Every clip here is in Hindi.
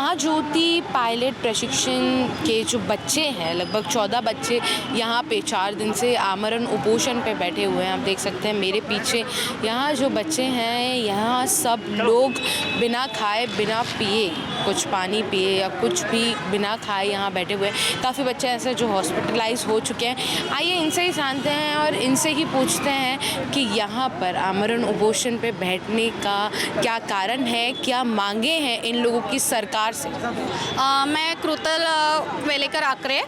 महाज्योति पायलट प्रशिक्षण के जो बच्चे हैं, लगभग 14 बच्चे यहाँ पे 4 दिन से आमरण उपोषण पे बैठे हुए हैं। आप देख सकते हैं मेरे पीछे यहाँ जो बच्चे हैं, यहाँ सब लोग बिना खाए बिना पिए, कुछ पानी पिए या कुछ भी बिना खाए यहाँ बैठे हुए हैं। काफ़ी बच्चे ऐसे जो हॉस्पिटलाइज हो चुके हैं। आइए इनसे ही जानते हैं और इनसे ही पूछते हैं कि यहाँ पर आमरण उपोषण पे बैठने का क्या कारण है, क्या मांगे हैं इन लोगों की सरकार से। मैं कृतल वेलेकर आकरे।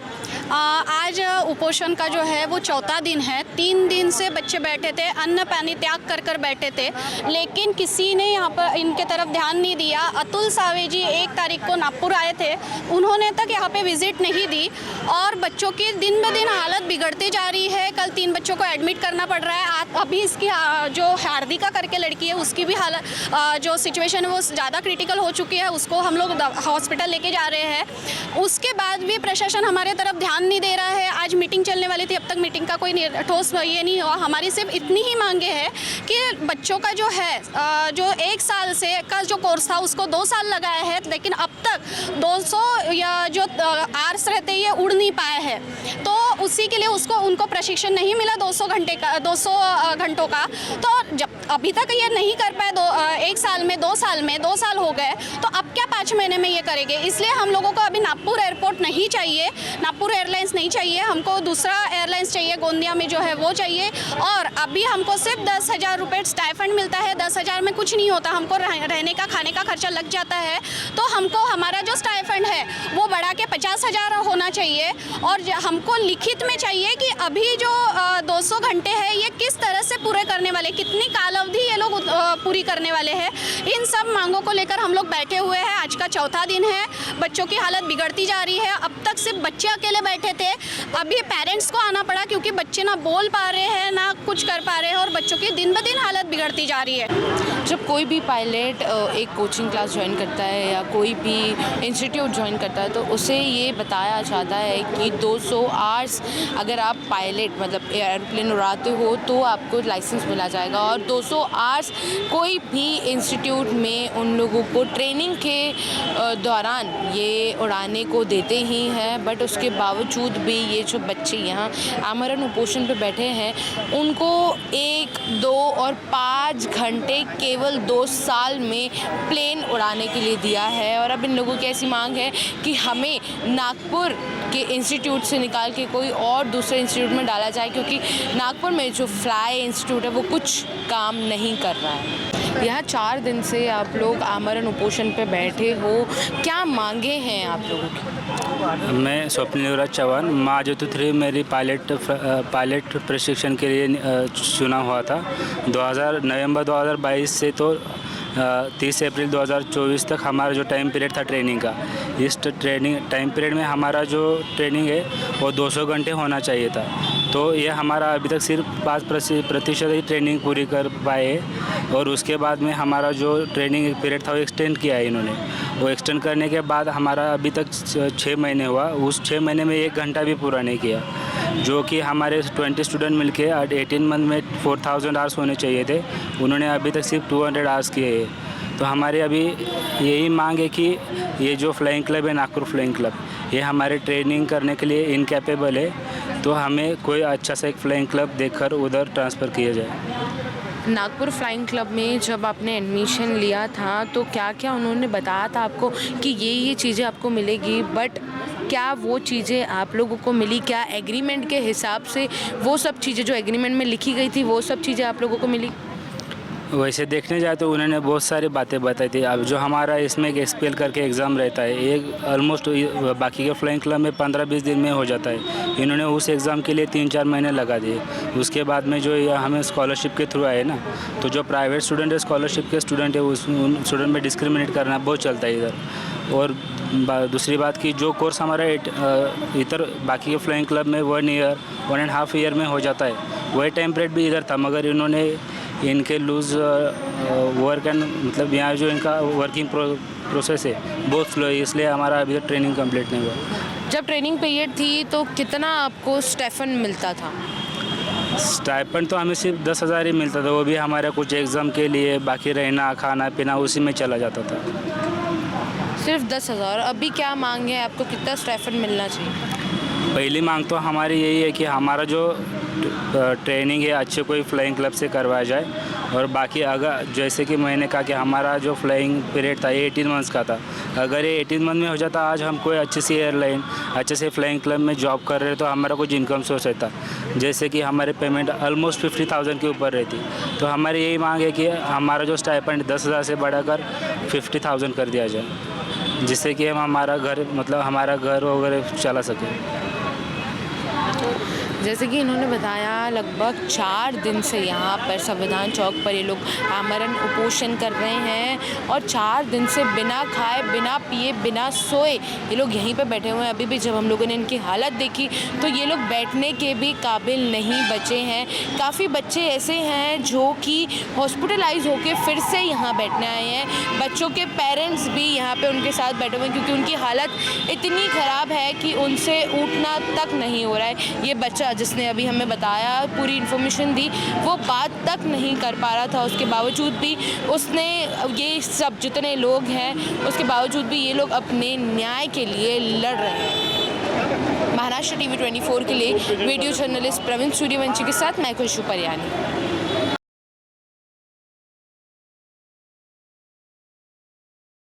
आज उपोषण का जो है वो चौथा दिन है। 3 दिन से बच्चे बैठे थे, अन्न पानी त्याग कर कर बैठे थे, लेकिन किसी ने यहाँ पर इनके तरफ ध्यान नहीं दिया। अतुल सावे जी 1 तारीख को नागपुर आए थे, उन्होंने तक यहाँ पे विजिट नहीं दी और बच्चों की दिन ब दिन हालत बिगड़ती जा रही है। कल 3 बच्चों को एडमिट करना पड़ रहा है। अभी इसकी जो हार्दिका करके लड़की है उसकी भी हालत जो सिचुएशन है वो ज़्यादा क्रिटिकल हो चुकी है, उसको हम लोग हॉस्पिटल लेके जा रहे हैं। उसके बाद भी प्रशासन हमारे तरफ ध्यान नहीं दे रहा है। आज मीटिंग चलने वाली थी, अब तक मीटिंग का कोई ठोस ये नहीं हुआ। हमारी सिर्फ इतनी ही मांगे हैं कि बच्चों का जो है जो 1 साल से का जो कोर्स था उसको 2 साल लगाया है, लेकिन अब तक 200 या जो आर्स रहते हैं ये उड़ नहीं पाए हैं, तो उसी के लिए उनको प्रशिक्षण नहीं मिला 200 घंटों का। तो जब अभी तक ये नहीं कर पाए 1 साल में 2 साल हो गए, तो अब क्या 5 महीने में ये करेंगे। इसलिए हम लोगों को अभी नागपुर एयरपोर्ट नहीं चाहिए, नागपुर एयरलाइंस नहीं चाहिए, हमको दूसरा एयरलाइंस चाहिए, गोंदिया में जो है वो चाहिए। और अभी हमको सिर्फ 10,000 रुपये स्टाइफंड मिलता है। 10,000 में कुछ नहीं होता, हमको रहने का खाने का खर्चा लग जाता है। तो हमको हमारा जो स्टाइफंड है वो बढ़ा के 50,000 होना चाहिए। और हमको लिखित में चाहिए कि अभी जो 200 घंटे हैं ये किस तरह से पूरे करने वाले, कितनी काल अवधि ये लोग पूरी करने वाले हैं। इन सब मांगों को लेकर हम लोग बैठे हुए हैं। आज का चौथा दिन है, बच्चों की हालत बिगड़ती जा रही है। अब तक सिर्फ बच्चे अकेले बैठे थे, अभी पेरेंट्स को आना पड़ा क्योंकि बच्चे ना बोल पा रहे हैं ना कुछ कर पा रहे हैं और बच्चों की दिन ब दिन हालत बिगड़ती जा रही है। जब कोई भी पायलट एक कोचिंग क्लास ज्वाइन करता है या कोई भी इंस्टीट्यूट ज्वाइन करता है तो उसे ये बताया जाता है कि 200 आवर्स अगर आप पायलट मतलब एयरप्लेन उड़ाते हो तो आपको लाइसेंस मिला जाएगा। और 200 आवर्स कोई भी इंस्टीट्यूट में उन लोगों को ट्रेनिंग के दौरान ये उड़ाने को देते ही हैं। बट उसके बावजूद भी ये जो बच्चे यहाँ आमरण उपोषण पे बैठे हैं उनको 1, 2 और 5 घंटे केवल 2 साल में प्लेन उड़ाने के लिए दिया है। और अब इन लोगों की ऐसी मांग है कि हमें नागपुर के इंस्टीट्यूट से निकाल के कोई और दूसरे इंस्टीट्यूट में डाला जाए, क्योंकि नागपुर में जो फ्लाई इंस्टीट्यूट है वो कुछ काम नहीं कर रहा है। यहाँ 4 दिन से आप लोग आमरण उपोषण पे बैठे हो, क्या मांगे हैं आप लोगों की। मैं स्वप्निल युवराज चौहान, महाज्योति 3 मेरी पायलट प्रशिक्षण के लिए चुना हुआ था। नवंबर 2022 से तो 30 अप्रैल 2024 तक हमारा जो टाइम पीरियड था ट्रेनिंग का, इस टाइम पीरियड में हमारा जो ट्रेनिंग है वो 200 घंटे होना चाहिए था। तो ये हमारा अभी तक सिर्फ 5% ही ट्रेनिंग पूरी कर पाए और उसके बाद में हमारा जो ट्रेनिंग पीरियड था वो एक्सटेंड किया है इन्होंने। वो एक्सटेंड करने के बाद हमारा अभी तक 6 महीने हुआ, उस 6 महीने में 1 घंटा भी पूरा नहीं किया, जो कि हमारे 20 स्टूडेंट मिलके 18 मंथ में 4000 आवर्स होने चाहिए थे, उन्होंने अभी तक सिर्फ 200 आवर्स किए हैं। तो हमारे अभी यही मांग है कि ये जो फ्लाइंग क्लब है नागपुर फ्लाइंग क्लब, ये हमारे ट्रेनिंग करने के लिए इनकैपेबल है, तो हमें कोई अच्छा सा एक फ्लाइंग क्लब देखकर उधर ट्रांसफ़र किया जाए। नागपुर फ्लाइंग क्लब में जब आपने एडमिशन लिया था तो क्या क्या उन्होंने बताया था आपको कि ये चीज़ें आपको मिलेगी, बट क्या वो चीज़ें आप लोगों को मिली? क्या एग्रीमेंट के हिसाब से वो सब चीज़ें जो एग्रीमेंट में लिखी गई थी वो सब चीज़ें आप लोगों को मिली? वैसे देखने जाए तो उन्होंने बहुत सारी बातें बताई थी। अब जो हमारा इसमें एक SPL करके एग्ज़ाम रहता है, एक ऑलमोस्ट बाकी के फ्लाइंग क्लब में 15-20 दिन में हो जाता है, इन्होंने उस एग्ज़ाम के लिए 3-4 महीने लगा दिए। उसके बाद में जो हमें स्कॉलरशिप के थ्रू आए ना, तो जो प्राइवेट स्टूडेंट है स्कॉलरशिप के स्टूडेंट है उन स्टूडेंट में डिस्क्रिमिनेट करना बहुत चलता है इधर। और दूसरी बात कि जो कोर्स हमारा इधर बाकी के फ्लाइंग क्लब में 1 ईयर 1.5 ईयर में हो जाता है, वही टाइम पीरियड भी इधर था, मगर इन्होंने इनके लूज़ वर्क एंड मतलब यहाँ जो इनका वर्किंग प्रोसेस है बहुत स्लो है, इसलिए हमारा अभी तक ट्रेनिंग कंप्लीट नहीं हुआ। जब ट्रेनिंग पीरियड थी तो कितना आपको स्टाइपेंड मिलता था? स्टाइपेंड तो हमें सिर्फ 10,000 ही मिलता था, वो भी हमारे कुछ एग्ज़ाम के लिए, बाकी रहना खाना पीना उसी में चला जाता था। सिर्फ 10,000। अभी क्या मांग है आपको, कितना स्टाइपेंड मिलना चाहिए? पहली मांग तो हमारी यही है कि हमारा जो ट्रेनिंग है अच्छे कोई फ्लाइंग क्लब से करवाया जाए, और बाकी अगर जैसे कि मैंने कहा कि हमारा जो फ्लाइंग पीरियड था ये 18 मंथ्स का था, अगर ये 18 मंथ में हो जाता, आज हम कोई अच्छी सी एयरलाइन अच्छे से फ्लाइंग क्लब में जॉब कर रहे तो हमारा कुछ इनकम सोर्स रहता, जैसे कि हमारे पेमेंट ऑलमोस्ट 50,000 के ऊपर रहती। तो हमारी यही मांग है कि हमारा जो स्टाइपेंड 10,000 से बढ़ाकर 50,000 कर दिया जाए, जिससे कि हम हमारा घर मतलब हमारा घर वगैरह चला सकें। जैसे कि इन्होंने बताया, लगभग 4 दिन से यहाँ पर संविधान चौक पर ये लोग आमरण उपोषण कर रहे हैं, और 4 दिन से बिना खाए, बिना पिए, बिना सोए ये लोग यहीं पे बैठे हुए हैं। अभी भी जब हम लोगों ने इनकी हालत देखी तो ये लोग बैठने के भी काबिल नहीं बचे हैं। काफ़ी बच्चे ऐसे हैं जो कि हॉस्पिटलाइज होकर फिर से यहाँ बैठने आए हैं। बच्चों के पेरेंट्स भी यहाँ पे उनके साथ बैठे हुए हैं, क्योंकि उनकी हालत इतनी ख़राब है कि उनसे उठना तक नहीं हो रहा है। ये बच्चा जिसने अभी हमें बताया, पूरी इन्फॉर्मेशन दी, वो बात तक नहीं कर पा रहा था। उसके बावजूद भी उसने, ये सब जितने लोग हैं उसके बावजूद भी ये लोग अपने न्याय के लिए लड़ रहे हैं। महाराष्ट्र TV 24 के लिए वीडियो जर्नलिस्ट प्रवीण सूर्यवंशी के साथ मैं खुशबू परियानी।